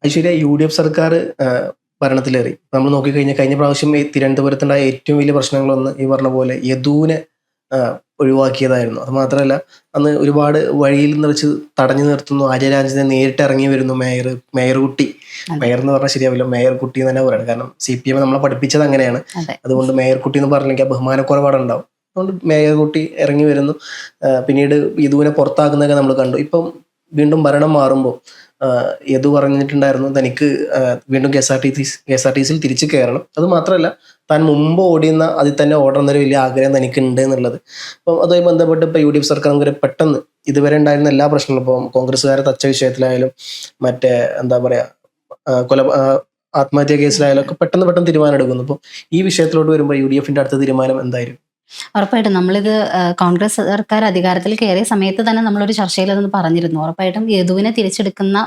Aishwarya, UDF സർക്കാർ ഭരണത്തിലേറി. നമ്മൾ നോക്കിക്കഴിഞ്ഞാൽ കഴിഞ്ഞ പ്രാവശ്യം ഈ തിരുവനന്തപുരത്തുണ്ടായ ഏറ്റവും വലിയ പ്രശ്നങ്ങളൊന്ന് ഈ പറഞ്ഞ പോലെ യദുവിനെ ഒഴിവാക്കിയതായിരുന്നു. അത് മാത്രമല്ല, അന്ന് ഒരുപാട് വഴിയിൽ നിന്ന് വെച്ച് തടഞ്ഞു നിർത്തുന്നു. ആര്യരാജനെ നേരിട്ട് ഇറങ്ങി വരുന്നു മേയർ കുട്ടി. മേയർ എന്ന് പറഞ്ഞാൽ ശരിയാവില്ല, മേയർ കുട്ടി എന്ന് തന്നെ പറയണം. കാരണം CPM നമ്മളെ പഠിപ്പിച്ചത് അങ്ങനെയാണ്. അതുകൊണ്ട് മേയർ കുട്ടി എന്ന് പറഞ്ഞെങ്കിൽ ബഹുമാനക്കുറവാട് ഉണ്ടാവും. അതുകൊണ്ട് മേയർ കുട്ടി ഇറങ്ങി വരുന്നു. പിന്നീട് യദുവിനെ പുറത്താക്കുന്നതൊക്കെ നമ്മൾ കണ്ടു. ഇപ്പം വീണ്ടും ഭരണം മാറുമ്പോൾ യദു പറഞ്ഞിട്ടുണ്ടായിരുന്നു തനിക്ക് വീണ്ടും KSRTCയിൽ തിരിച്ചു കയറണം. അത് മാത്രമല്ല, താൻ മുമ്പ് ഓടിയുന്ന അതിൽ തന്നെ ഓടണമെന്നൊരു വലിയ ആഗ്രഹം തനിക്കുണ്ട് എന്നുള്ളത്. അപ്പം അതുമായി ബന്ധപ്പെട്ട് ഇപ്പോൾ UDF സർക്കാർ നമുക്ക് പെട്ടെന്ന് ഇതുവരെ ഉണ്ടായിരുന്ന എല്ലാ പ്രശ്നങ്ങളും, ഇപ്പം കോൺഗ്രസ്സുകാരെ തച്ച വിഷയത്തിലായാലും മറ്റേ എന്താ പറയുക ആത്മഹത്യാ കേസിലായാലും ഒക്കെ പെട്ടെന്ന് തീരുമാനം എടുക്കുന്നു. അപ്പോൾ ഈ വിഷയത്തിലോട്ട് വരുമ്പോൾ UDFന്റെ അടുത്ത തീരുമാനം എന്തായിരിക്കും? ഉറപ്പായിട്ടും നമ്മളിത് കോൺഗ്രസ് സർക്കാർ അധികാരത്തിൽ കയറിയ സമയത്ത് തന്നെ നമ്മളൊരു ചർച്ചയിൽ അതൊന്ന് പറഞ്ഞിരുന്നു. ഉറപ്പായിട്ടും യദുവിനെ തിരിച്ചെടുക്കുന്ന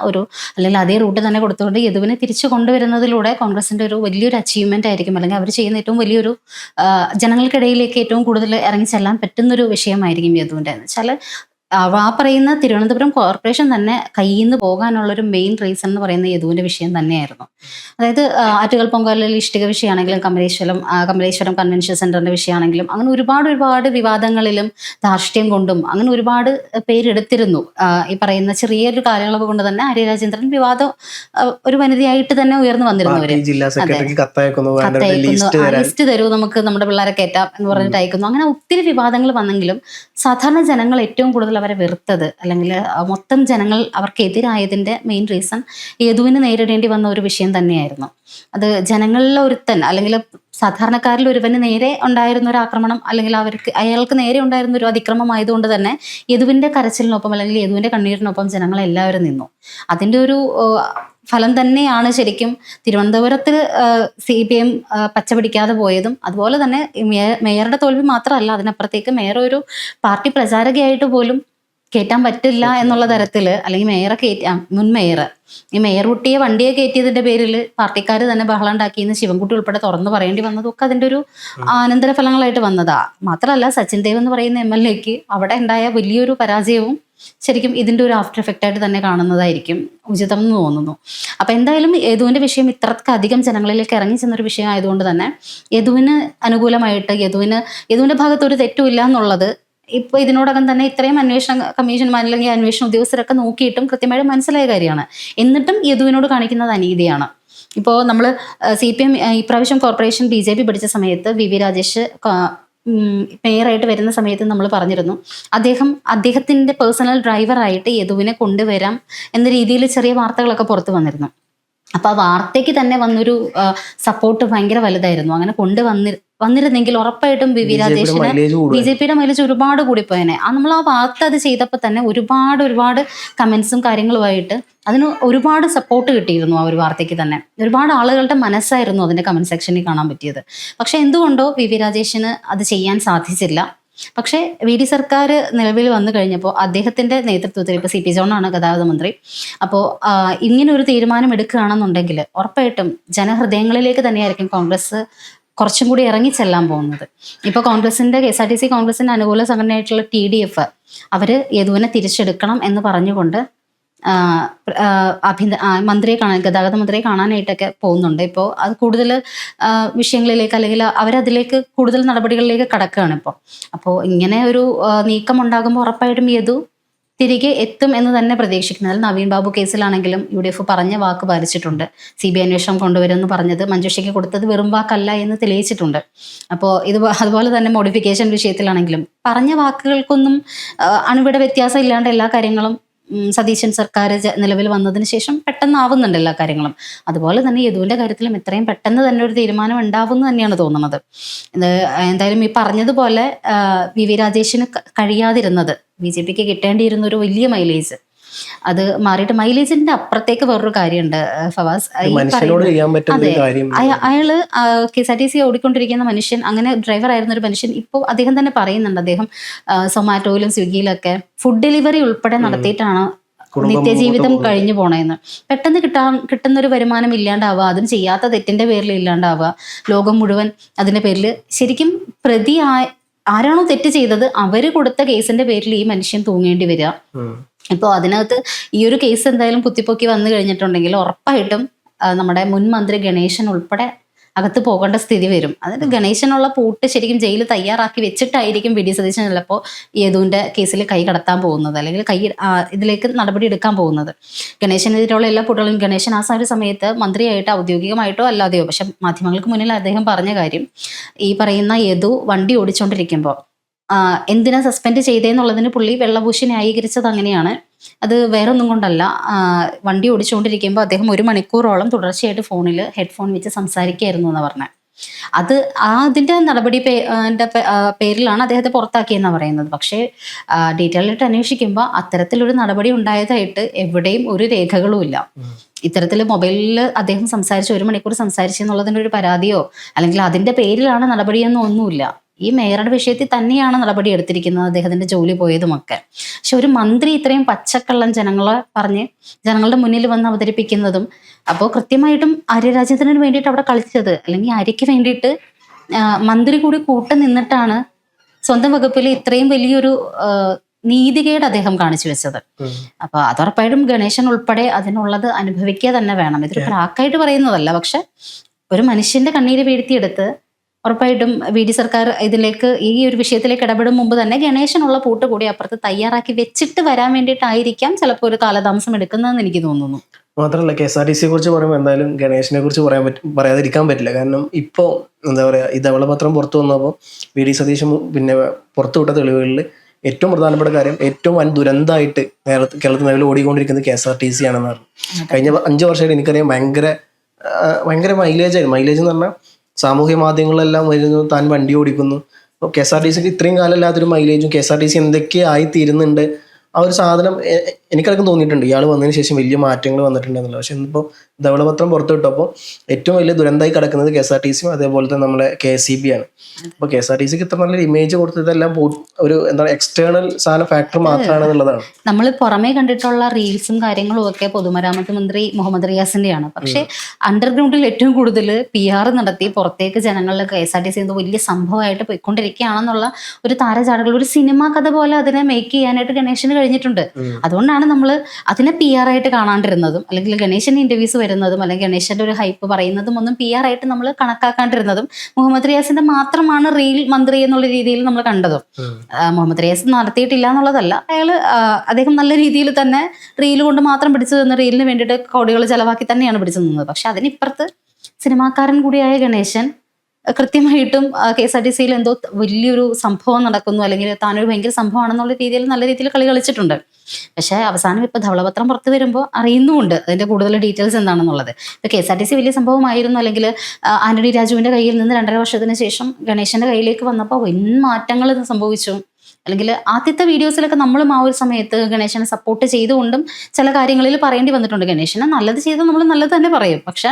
അല്ലെങ്കിൽ അതേ റൂട്ട് തന്നെ കൊടുത്തുകൊണ്ട് യദുവിനെ തിരിച്ചു കൊണ്ടുവരുന്നതിലൂടെ കോൺഗ്രസിന്റെ ഒരു വലിയൊരു അച്ചീവ്മെന്റ് ആയിരിക്കും, അല്ലെങ്കിൽ അവർ ചെയ്യുന്ന ഏറ്റവും വലിയൊരു ജനങ്ങൾക്കിടയിലേക്ക് ഏറ്റവും കൂടുതൽ ഇറങ്ങി ചെല്ലാൻ പറ്റുന്നൊരു വിഷയമായിരിക്കും യദുവിൻ്റെ. എന്ന് വെച്ചാൽ ആ പറയുന്ന തിരുവനന്തപുരം കോർപ്പറേഷൻ തന്നെ കയ്യിൽ നിന്ന് പോകാനുള്ളൊരു മെയിൻ റീസൺ എന്ന് പറയുന്ന യദുവിൻ്റെ വിഷയം തന്നെയായിരുന്നു. അതായത് ആറ്റുകാൽ പൊങ്കാലയിൽ ഇഷ്ടിക വിഷയമാണെങ്കിലും കമലേശ്വരം കൺവെൻഷൻ സെന്ററിന്റെ വിഷയമാണെങ്കിലും അങ്ങനെ ഒരുപാട് വിവാദങ്ങളിലും ധാർഷ്ട്യം കൊണ്ടും അങ്ങനെ ഒരുപാട് പേരെടുത്തിരുന്നു. ഈ പറയുന്ന ചെറിയൊരു കാര്യങ്ങളൊക്കെ കൊണ്ട് തന്നെ ആര്യരാജേന്ദ്രൻ വിവാദം ഒരു വനിതയായിട്ട് തന്നെ ഉയർന്നു വന്നിരുന്നവര്. ലിസ്റ്റ് തരൂ, നമുക്ക് നമ്മുടെ പിള്ളേരെ കയറ്റാം എന്ന് പറഞ്ഞിട്ട് അയക്കുന്നു. അങ്ങനെ ഒത്തിരി വിവാദങ്ങൾ വന്നെങ്കിലും സാധാരണ ജനങ്ങൾ ഏറ്റവും കൂടുതൽ അവരെ വെറുത്തത്, അല്ലെങ്കിൽ മൊത്തം ജനങ്ങൾ അവർക്കെതിരായതിന്റെ മെയിൻ റീസൺ യദുവിന് നേരിടേണ്ടി വന്ന ഒരു വിഷയം തന്നെയായിരുന്നു. അത് ജനങ്ങളിൽ ഒരുത്തൻ, അല്ലെങ്കിൽ സാധാരണക്കാരിൽ ഒരുവന് നേരെ ഉണ്ടായിരുന്ന ഒരു ആക്രമണം, അല്ലെങ്കിൽ അയാൾക്ക് നേരെ ഉണ്ടായിരുന്ന ഒരു അതിക്രമം ആയതുകൊണ്ട് തന്നെ യദുവിന്റെ കരച്ചിലിനൊപ്പം അല്ലെങ്കിൽ യദുവിന്റെ കണ്ണീരിനൊപ്പം ജനങ്ങളെല്ലാവരും നിന്നു. അതിന്റെ ഒരു ഫലം തന്നെയാണ് ശരിക്കും തിരുവനന്തപുരത്തിൽ CPM പച്ചപിടിക്കാതെ പോയതും. അതുപോലെ തന്നെ മേയറുടെ തോൽവി മാത്രമല്ല, അതിനപ്പുറത്തേക്ക് മേയർ ഒരു പാർട്ടി പ്രചാരകയായിട്ട് പോലും കയറ്റാൻ പറ്റില്ല എന്നുള്ള തരത്തിൽ, അല്ലെങ്കിൽ മുൻ മേയർ ഈ മേയർ കുട്ടിയെ വണ്ടിയെ കയറ്റിയതിന്റെ പേരിൽ പാർട്ടിക്കാർ തന്നെ ബഹളം ഉണ്ടാക്കിയെന്ന് ശിവൻകുട്ടി ഉൾപ്പെടെ തുറന്നു പറയേണ്ടി വന്നതൊക്കെ അതിന്റെ ഒരു അനന്തരഫലങ്ങളായിട്ട് വന്നതാ. മാത്രമല്ല, സച്ചിൻ ദേവ് എന്ന് പറയുന്ന MLAക്ക് അവിടെ ഉണ്ടായ വലിയൊരു പരാജയവും ശരിക്കും ഇതിന്റെ ഒരു ആഫ്റ്റർ എഫക്റ്റ് ആയിട്ട് തന്നെ കാണുന്നതായിരിക്കും ഉചിതം എന്ന് തോന്നുന്നു. അപ്പൊ എന്തായാലും യദുവിന്റെ വിഷയം ഇത്രക്കധികം ജനങ്ങളിലേക്ക് ഇറങ്ങി ചെന്നൊരു വിഷയം ആയതുകൊണ്ട് തന്നെ യദുവിന് അനുകൂലമായിട്ട് യദുവിന്റെ ഭാഗത്ത് ഒരു തെറ്റുമില്ല എന്നുള്ളത് ഇപ്പൊ ഇതിനോടകം തന്നെ ഇത്രയും അന്വേഷണ കമ്മീഷന്മാർ അല്ലെങ്കിൽ അന്വേഷണ ഉദ്യോഗസ്ഥരൊക്കെ നോക്കിയിട്ടും കൃത്യമായിട്ട് മനസ്സിലായ കാര്യമാണ്. എന്നിട്ടും യദുവിനോട് കാണിക്കുന്നത് അനീതിയാണ്. ഇപ്പോൾ നമ്മൾ CPM ഇപ്രാവശ്യം കോർപ്പറേഷൻ BJP പിടിച്ച സമയത്ത് VV രാജേഷ് മേയറായിട്ട് വരുന്ന സമയത്ത് നമ്മൾ പറഞ്ഞിരുന്നു, അദ്ദേഹത്തിന്റെ പേഴ്സണൽ ഡ്രൈവറായിട്ട് യദുവിനെ കൊണ്ടുവരാം എന്ന രീതിയിൽ ചെറിയ വാർത്തകളൊക്കെ പുറത്തു വന്നിരുന്നു. അപ്പൊ ആ വാർത്തയ്ക്ക് തന്നെ വന്നൊരു സപ്പോർട്ട് ഭയങ്കര വലുതായിരുന്നു. അങ്ങനെ വന്നിരുന്നെങ്കിൽ ഉറപ്പായിട്ടും VV രാജേഷിന് BJPയുടെ മൈലേജ് ഒരുപാട് കൂടിപ്പോയനെ. നമ്മൾ ആ വാർത്ത അത് ചെയ്തപ്പോൾ തന്നെ ഒരുപാട് കമന്റ്സും കാര്യങ്ങളുമായിട്ട് അതിന് ഒരുപാട് സപ്പോർട്ട് കിട്ടിയിരുന്നു. ആ ഒരു വാർത്തയ്ക്ക് തന്നെ ഒരുപാട് ആളുകളുടെ മനസ്സായിരുന്നു അതിന്റെ കമന്റ് സെക്ഷനിൽ കാണാൻ പറ്റിയത്. പക്ഷെ എന്തുകൊണ്ടോ VV രാജേഷിന് അത് ചെയ്യാൻ സാധിച്ചില്ല. പക്ഷേ VD സർക്കാർ നിലവിൽ വന്നു കഴിഞ്ഞപ്പോൾ അദ്ദേഹത്തിന്റെ നേതൃത്വത്തിൽ ഇപ്പോൾ CP ജോണാണ് ഗതാഗത മന്ത്രി. അപ്പോൾ ഇങ്ങനെ ഒരു തീരുമാനം എടുക്കുകയാണെന്നുണ്ടെങ്കിൽ ഉറപ്പായിട്ടും ജനഹൃദയങ്ങളിലേക്ക് തന്നെയായിരിക്കും കോൺഗ്രസ് കുറച്ചും കൂടി ഇറങ്ങിച്ചെല്ലാൻ പോകുന്നത്. ഇപ്പോൾ KSRTC കോൺഗ്രസിന്റെ അനുകൂല സംഘടനയായിട്ടുള്ള TDF അവര് യദുവിനെ തിരിച്ചെടുക്കണം എന്ന് പറഞ്ഞുകൊണ്ട് ഗതാഗത മന്ത്രിയെ കാണാനായിട്ടൊക്കെ പോകുന്നുണ്ട്. ഇപ്പോൾ അത് കൂടുതൽ വിഷയങ്ങളിലേക്ക്, അല്ലെങ്കിൽ അവരതിലേക്ക് കൂടുതൽ നടപടികളിലേക്ക് കടക്കുകയാണ് ഇപ്പോൾ. അപ്പോൾ ഇങ്ങനെ ഒരു നീക്കം ഉണ്ടാകുമ്പോൾ ഉറപ്പായിട്ടും യദു തിരികെ എത്തും എന്ന് തന്നെ പ്രതീക്ഷിക്കുന്നത്. നവീൻ ബാബു കേസിലാണെങ്കിലും UDF പറഞ്ഞ വാക്ക് പാലിച്ചിട്ടുണ്ട്. CBI അന്വേഷണം കൊണ്ടുവരുമെന്ന് പറഞ്ഞത് മഞ്ജുഷയ്ക്ക് കൊടുത്തത് വെറും വാക്കല്ല എന്ന് തെളിയിച്ചിട്ടുണ്ട്. അപ്പോൾ അതുപോലെ തന്നെ മോഡിഫിക്കേഷൻ വിഷയത്തിലാണെങ്കിലും പറഞ്ഞ വാക്കുകൾക്കൊന്നും അണുവിട വ്യത്യാസം ഇല്ലാണ്ട് എല്ലാ കാര്യങ്ങളും സതീശൻ സർക്കാർ നിലവിൽ വന്നതിന് ശേഷം പെട്ടെന്നാവുന്നുണ്ട് എല്ലാ കാര്യങ്ങളും. അതുപോലെ തന്നെ യദുവിന്റെ കാര്യത്തിലും എത്രയും പെട്ടെന്ന് തന്നെ ഒരു തീരുമാനം ഉണ്ടാവുമെന്ന് തന്നെയാണ് തോന്നുന്നത്. എന്തായാലും ഈ പറഞ്ഞതുപോലെ VV രാജേഷിന് കഴിയാതിരുന്നത് BJPക്ക് കിട്ടേണ്ടിയിരുന്ന ഒരു വലിയ മൈലേജ്, അത് മാറിയിട്ട് മൈലേജിന്റെ അപ്പുറത്തേക്ക് വേറൊരു കാര്യമുണ്ട് ഫവാസ്. അയാള് KSRTC ഓടിക്കൊണ്ടിരിക്കുന്ന മനുഷ്യൻ, അങ്ങനെ ഡ്രൈവർ ആയിരുന്ന ഒരു മനുഷ്യൻ, ഇപ്പോൾ അദ്ദേഹം തന്നെ പറയുന്നുണ്ട്, അദ്ദേഹം സൊമാറ്റോയിലും സ്വിഗ്ഗിയിലൊക്കെ ഫുഡ് ഡെലിവറി ഉൾപ്പെടെ നടത്തിയിട്ടാണ് നിത്യജീവിതം കഴിഞ്ഞു പോണേന്ന്. പെട്ടെന്ന് കിട്ടുന്നൊരു വരുമാനം ഇല്ലാണ്ടാവുക, അതും ചെയ്യാത്ത തെറ്റിന്റെ പേരിൽ ഇല്ലാണ്ടാവുക, ലോകം മുഴുവൻ അതിന്റെ പേരിൽ ശരിക്കും ആരാണോ തെറ്റ് ചെയ്തത് അവര് കൊടുത്ത കേസിന്റെ പേരിൽ ഈ മനുഷ്യൻ തൂങ്ങേണ്ടി വരിക ഇപ്പോൾ അതിനകത്ത് ഈ ഒരു കേസ് എന്തായാലും കുത്തിപ്പൊക്കി വന്നു കഴിഞ്ഞിട്ടുണ്ടെങ്കിൽ ഉറപ്പായിട്ടും നമ്മുടെ മുൻ മന്ത്രി ഗണേശൻ ഉൾപ്പെടെ അകത്ത് പോകേണ്ട സ്ഥിതി വരും. അതായത് ഗണേശനുള്ള പൂട്ട് ശരിക്കും ജയിലിൽ തയ്യാറാക്കി വെച്ചിട്ടായിരിക്കും വി ഡി സതീശൻ ചിലപ്പോൾ യദുവിൻ്റെ കേസിൽ കൈ കടത്താൻ പോകുന്നത്, അല്ലെങ്കിൽ ഇതിലേക്ക് നടപടി എടുക്കാൻ പോകുന്നത്. ഗണേശനെതിരെയുള്ള എല്ലാ പൂട്ടുകളും ഗണേശൻ ആ ഒരു സമയത്ത് മന്ത്രിയായിട്ട് ഔദ്യോഗികമായിട്ടോ അല്ലാതെയോ, പക്ഷെ മാധ്യമങ്ങൾക്ക് മുന്നിൽ അദ്ദേഹം പറഞ്ഞ കാര്യം, ഈ പറയുന്ന യദു വണ്ടി ഓടിച്ചുകൊണ്ടിരിക്കുമ്പോൾ എന്തിനാ സസ്പെൻഡ് ചെയ്തേന്നുള്ളതിന് പുള്ളി വെള്ളപൂശി ന്യായീകരിച്ചത് അങ്ങനെയാണ്. അത് വേറൊന്നും കൊണ്ടല്ല, വണ്ടി ഓടിച്ചുകൊണ്ടിരിക്കുമ്പോൾ അദ്ദേഹം 1 മണിക്കൂറോളം തുടർച്ചയായിട്ട് ഫോണിൽ ഹെഡ്ഫോൺ വെച്ച് സംസാരിക്കുകയായിരുന്നു എന്ന് പറഞ്ഞത്. അത് അതിൻ്റെ നടപടി പേരിലാണ് അദ്ദേഹത്തെ പുറത്താക്കിയെന്നാണ് പറയുന്നത്. പക്ഷേ ഡീറ്റെയിലായിട്ട് അന്വേഷിക്കുമ്പോൾ അത്തരത്തിലൊരു നടപടി ഉണ്ടായതായിട്ട് എവിടെയും ഒരു രേഖകളും ഇല്ല. ഇത്തരത്തിൽ മൊബൈലിൽ അദ്ദേഹം 1 മണിക്കൂർ സംസാരിച്ചെന്നുള്ളതിൻ്റെ ഒരു പരാതിയോ അല്ലെങ്കിൽ അതിൻ്റെ പേരിലാണ് നടപടിയെന്നോ ഒന്നുമില്ല. ഈ മേയറുടെ വിഷയത്തിൽ തന്നെയാണ് നടപടി എടുത്തിരിക്കുന്നത്, അദ്ദേഹത്തിന്റെ ജോലി പോയതുമൊക്കെ. പക്ഷെ ഒരു മന്ത്രി ഇത്രയും പച്ചക്കള്ളം ജനങ്ങളെ പറഞ്ഞ് ജനങ്ങളുടെ മുന്നിൽ വന്ന് അവതരിപ്പിക്കുന്നതും, അപ്പോൾ കൃത്യമായിട്ടും ആര്യ രാജേന്ദ്രന് വേണ്ടിയിട്ട് അവിടെ കളിച്ചത്, അല്ലെങ്കിൽ ആര്യയ്ക്ക് വേണ്ടിയിട്ട് മന്ത്രി കൂടി കൂട്ടം നിന്നിട്ടാണ് സ്വന്തം വകുപ്പിൽ ഇത്രയും വലിയൊരു നീതികേട് അദ്ദേഹം കാണിച്ചു വെച്ചത്. അപ്പൊ അതുറപ്പായിട്ടും ഗണേശൻ ഉൾപ്പെടെ അതിനുള്ളത് അനുഭവിക്കുക തന്നെ വേണം. ഇതൊരു പ്രാക്കായിട്ട് പറയുന്നതല്ല, പക്ഷെ ഒരു മനുഷ്യന്റെ കണ്ണീര് വീഴ്ത്തിയെടുത്ത് ഉറപ്പായിട്ടും വി ഡി സർക്കാർ ഇതിലേക്ക് ഈ ഒരു വിഷയത്തിലേക്ക് ഇടപെടും മുമ്പ് തന്നെ ഗണേശനുള്ള പൂട്ട് കൂടി അപ്പുറത്ത് തയ്യാറാക്കി വെച്ചിട്ട് വരാൻ വേണ്ടിയിട്ടായിരിക്കാം ചിലപ്പോൾ ഒരു കാലതാമസം എടുക്കുന്നതെന്ന് എനിക്ക് തോന്നുന്നു. മാത്രമല്ല KSRTCയെ കുറിച്ച് പറയുമ്പോൾ എന്തായാലും ഗണേശനെ കുറിച്ച് പറയാതിരിക്കാൻ പറ്റില്ല. കാരണം ഇപ്പോൾ എന്താ പറയുക, ഈ ധവളപത്രം പുറത്തു വന്നപ്പോൾ വി ഡി സതീശൻ പിന്നെ പുറത്തുവിട്ട തെളിവുകളിൽ ഏറ്റവും പ്രധാനപ്പെട്ട കാര്യം, ഏറ്റവും വൻ ദുരന്തമായിട്ട് കേരളത്തിൽ നിലവിൽ ഓടിക്കൊണ്ടിരിക്കുന്നത് KSRTC ആണെന്ന് പറഞ്ഞു. കഴിഞ്ഞ 5 വർഷമായിട്ട് എനിക്കറിയാം ഭയങ്കര മൈലേജ് എന്ന് പറഞ്ഞാൽ സാമൂഹ്യ മാധ്യമങ്ങളെല്ലാം വരുന്നു, താൻ വണ്ടി ഓടിക്കുന്നു. അപ്പോൾ KSRTCക്ക് ഇത്രയും കാലം അല്ലാത്തൊരു മൈലേജും KSRTC എന്തൊക്കെ ആയിത്തീരുന്നുണ്ട്. ആ ഒരു സാധനം എനിക്കടക്കം തോന്നിയിട്ടുണ്ട് ഇയാൾ വന്നതിന് ശേഷം വലിയ മാറ്റങ്ങൾ വന്നിട്ടുണ്ടെന്നുള്ളത്. പക്ഷെ ഇന്നിപ്പോൾ ധവളപത്രം പുറത്തു വിട്ടപ്പോൾ ഏറ്റവും വലിയ ദുരന്തമായി കിടക്കുന്നത് KSRTCയും അതേപോലെ തന്നെ നമ്മളെ KSEB ആണ്. അപ്പോൾ KSRTCക്ക് ഇത്ര നല്ലൊരു ഇമേജ് കൊടുത്തതെല്ലാം ഒരു എന്താണ് എക്സ്റ്റേണൽ സാധനം ഫാക്ടർ മാത്രമാണെന്നുള്ളതാണ്. നമ്മൾ പുറമേ കണ്ടിട്ടുള്ള റീൽസും കാര്യങ്ങളും ഒക്കെ പൊതുമരാമത്ത് മന്ത്രി മുഹമ്മദ് റിയാസിന്റെയാണ്. പക്ഷേ അണ്ടർഗ്രൗണ്ടിൽ ഏറ്റവും കൂടുതൽ PR നടത്തി പുറത്തേക്ക് ജനങ്ങളിൽ KSRTC എന്തോ വലിയ സംഭവമായിട്ട് പോയിക്കൊണ്ടിരിക്കുകയാണെന്നുള്ള ഒരു താരചാടുകൾ, ഒരു സിനിമാ കഥ പോലെ അതിനെ മേക്ക് ചെയ്യാനായിട്ട് ഗണേശന് കഴിഞ്ഞിട്ടുണ്ട്. അതുകൊണ്ടാണ് നമ്മൾ അതിനെ PR ആയിട്ട് കാണാണ്ടിരുന്നതും, അല്ലെങ്കിൽ ഗണേശന്റെ ഇന്റർവ്യൂസ് വരുന്നതും, അല്ലെങ്കിൽ ഗണേശന്റെ ഒരു ഹൈപ്പ് പറയുന്നതും ഒന്നും PR ആയിട്ട് നമ്മൾ കണക്കാക്കാണ്ടിരുന്നതും. മുഹമ്മദ് റിയാസിന്റെ മാത്രമാണ് റീൽ മന്ത്രി എന്നുള്ള രീതിയിൽ നമ്മൾ കണ്ടതും. മുഹമ്മദ് റിയാസ് നടത്തിയിട്ടില്ല എന്നുള്ളതല്ല, അദ്ദേഹം നല്ല രീതിയിൽ തന്നെ റീൽ കൊണ്ട് മാത്രം പിടിച്ചു തന്ന റീലിന് വേണ്ടിയിട്ട് കോടികൾ ചെലവാക്കി തന്നെയാണ് പിടിച്ചു നിന്നത്. പക്ഷെ അതിനിപ്പുറത്ത് സിനിമാക്കാരൻ കൂടിയായ ഗണേശൻ കൃത്യമായിട്ടും KSRTCയിൽ എന്തോ വലിയൊരു സംഭവം നടക്കുന്നു, അല്ലെങ്കിൽ താനൊരു ഭയങ്കര സംഭവമാണെന്നുള്ള രീതിയിൽ നല്ല രീതിയിൽ കളി കളിച്ചിട്ടുണ്ട്. പക്ഷെ അവസാനം ഇപ്പൊ ധവളപത്രം പുറത്തു വരുമ്പോൾ അറിയുന്നുമുണ്ട് അതിന്റെ കൂടുതൽ ഡീറ്റെയിൽസ് എന്താണെന്നുള്ളത്. ഇപ്പൊ KSRTC വലിയ സംഭവമായിരുന്നു, അല്ലെങ്കിൽ ആന്റണി രാജുവിന്റെ കയ്യിൽ നിന്ന് 2.5 വർഷത്തിന് ശേഷം ഗണേശന്റെ കയ്യിലേക്ക് വന്നപ്പോൾ വൻ മാറ്റങ്ങൾ സംഭവിച്ചു. അല്ലെങ്കിൽ ആദ്യത്തെ വീഡിയോസിലൊക്കെ നമ്മളും ആ ഒരു സമയത്ത് ഗണേശനെ സപ്പോർട്ട് ചെയ്തുകൊണ്ടും ചില കാര്യങ്ങളിൽ പറയേണ്ടി വന്നിട്ടുണ്ട്. ഗണേശനെ നല്ലത് ചെയ്ത് നമ്മൾ നല്ലത് തന്നെ പറയും. പക്ഷെ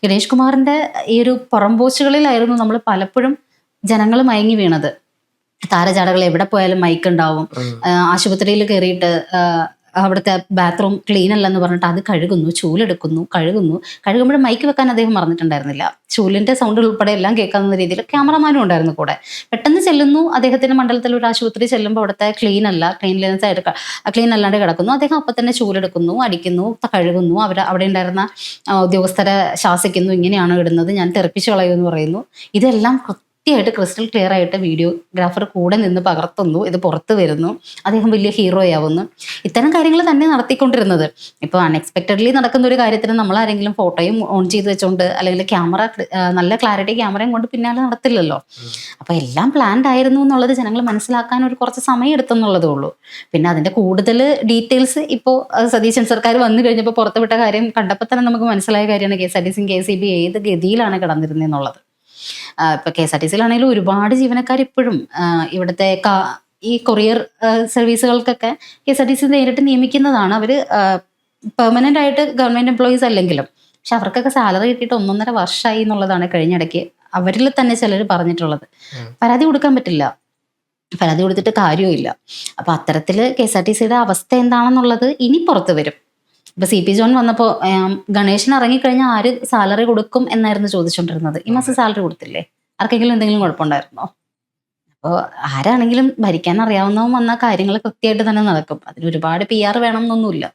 ഗണേഷ് കുമാറിന്റെ ഈ ഒരു പുറംപോച്ചുകളിലായിരുന്നു നമ്മൾ പലപ്പോഴും ജനങ്ങൾ മയങ്ങി വീണത്. താരചാടകൾ എവിടെ പോയാലും മൈക്ക് ഉണ്ടാവും. ആശുപത്രിയിൽ കയറിയിട്ട് അവിടുത്തെ ബാത്റൂം ക്ലീൻ അല്ലെന്ന് പറഞ്ഞിട്ട് അത് കഴുകുമ്പോഴും മൈക്ക് വെക്കാൻ അദ്ദേഹം മറന്നിട്ടുണ്ടായിരുന്നില്ല. ചൂലിന്റെ സൗണ്ട് ഉൾപ്പെടെ എല്ലാം കേൾക്കാവുന്ന രീതിയിൽ ക്യാമറമാനും ഉണ്ടായിരുന്നു കൂടെ. പെട്ടെന്ന് ചെല്ലുന്നു, അദ്ദേഹത്തിന്റെ മണ്ഡലത്തിൽ ഒരു ആശുപത്രി ചെല്ലുമ്പോൾ അവിടുത്തെ ക്ലീൻ അല്ലാണ്ട് കിടക്കുന്നു. അദ്ദേഹം അപ്പം തന്നെ ചൂലെടുക്കുന്നു, അടിക്കുന്നു, കഴുകുന്നു. അവിടെ ഉണ്ടായിരുന്ന ഉദ്യോഗസ്ഥരെ ശാസിക്കുന്നു, ഇങ്ങനെയാണ് ഇടുന്നത്, ഞാൻ തെറിപ്പിച്ച് കളയുമെന്ന് പറയുന്നു. ഇതെല്ലാം കൃത്യമായിട്ട് ക്രിസ്റ്റൽ ക്ലിയർ ആയിട്ട് വീഡിയോഗ്രാഫർ കൂടെ നിന്ന് പകർത്തുന്നു. ഇത് പുറത്ത് വരുന്നു, അദ്ദേഹം വലിയ ഹീറോ ആവുന്നു. ഇത്തരം കാര്യങ്ങൾ തന്നെ നടത്തിക്കൊണ്ടിരുന്നത്. ഇപ്പോൾ അൺഎക്സ്പെക്റ്റഡ്ലി നടക്കുന്ന ഒരു കാര്യത്തിന് നമ്മൾ ആരെങ്കിലും ഫോട്ടോയും ഓൺ ചെയ്ത് വെച്ചോണ്ട്, അല്ലെങ്കിൽ ക്യാമറ നല്ല ക്ലാരിറ്റി ക്യാമറയും കൊണ്ട് പിന്നാലെ നടത്തില്ലല്ലോ. അപ്പോൾ എല്ലാം പ്ലാൻഡ് ആയിരുന്നു എന്നുള്ളത് ജനങ്ങൾ മനസ്സിലാക്കാൻ ഒരു കുറച്ച് സമയം എടുത്തെന്നുള്ളതേ ഉള്ളൂ. പിന്നെ അതിന്റെ കൂടുതൽ ഡീറ്റെയിൽസ് ഇപ്പോൾ സതീശൻ സർക്കാർ വന്നു കഴിഞ്ഞപ്പോൾ പുറത്തുവിട്ട കാര്യം കണ്ടപ്പോൾ തന്നെ നമുക്ക് മനസ്സിലായ കാര്യമാണ് KSRTCയും KSEB ഏത് ഗതിയിലാണ് കിടന്നിരുന്നെന്നുള്ളത്. ഇപ്പൊ KSRTCയിലാണെങ്കിലും ഒരുപാട് ജീവനക്കാർ ഇപ്പോഴും ഇവിടുത്തെ ഈ കൊറിയർ സർവീസുകൾക്കൊക്കെ KSRTC നേരിട്ട് നിയമിക്കുന്നതാണ്. അവർ പെർമനന്റ് ആയിട്ട് ഗവൺമെന്റ് എംപ്ലോയീസ് അല്ലെങ്കിലും, പക്ഷെ അവർക്കൊക്കെ സാലറി കിട്ടിയിട്ട് 1.5 വർഷമായി എന്നുള്ളതാണ് കഴിഞ്ഞിടയ്ക്ക് അവരിൽ തന്നെ ചിലർ പറഞ്ഞിട്ടുള്ളത്. പരാതി കൊടുക്കാൻ പറ്റില്ല, പരാതി കൊടുത്തിട്ട് കാര്യമില്ല. അപ്പൊ അത്തരത്തിൽ KSRTCയുടെ അവസ്ഥ എന്താണെന്നുള്ളത് ഇനി പുറത്തു വരും. ഇപ്പൊ CP ജോൺ വന്നപ്പോൾ ഗണേശൻ ഇറങ്ങിക്കഴിഞ്ഞാൽ ആര് സാലറി കൊടുക്കും എന്നായിരുന്നു ചോദിച്ചുകൊണ്ടിരുന്നത്. ഈ മാസം സാലറി കൊടുത്തില്ലേ? ആർക്കെങ്കിലും എന്തെങ്കിലും കുഴപ്പമുണ്ടായിരുന്നോ? അപ്പോൾ ആരാണെങ്കിലും ഭരിക്കാൻ അറിയാവുന്നവൻ വന്ന കാര്യങ്ങൾ കൃത്യമായിട്ട് തന്നെ നടക്കും. അതിന് ഒരുപാട് PR വേണം എന്നൊന്നുമില്ല.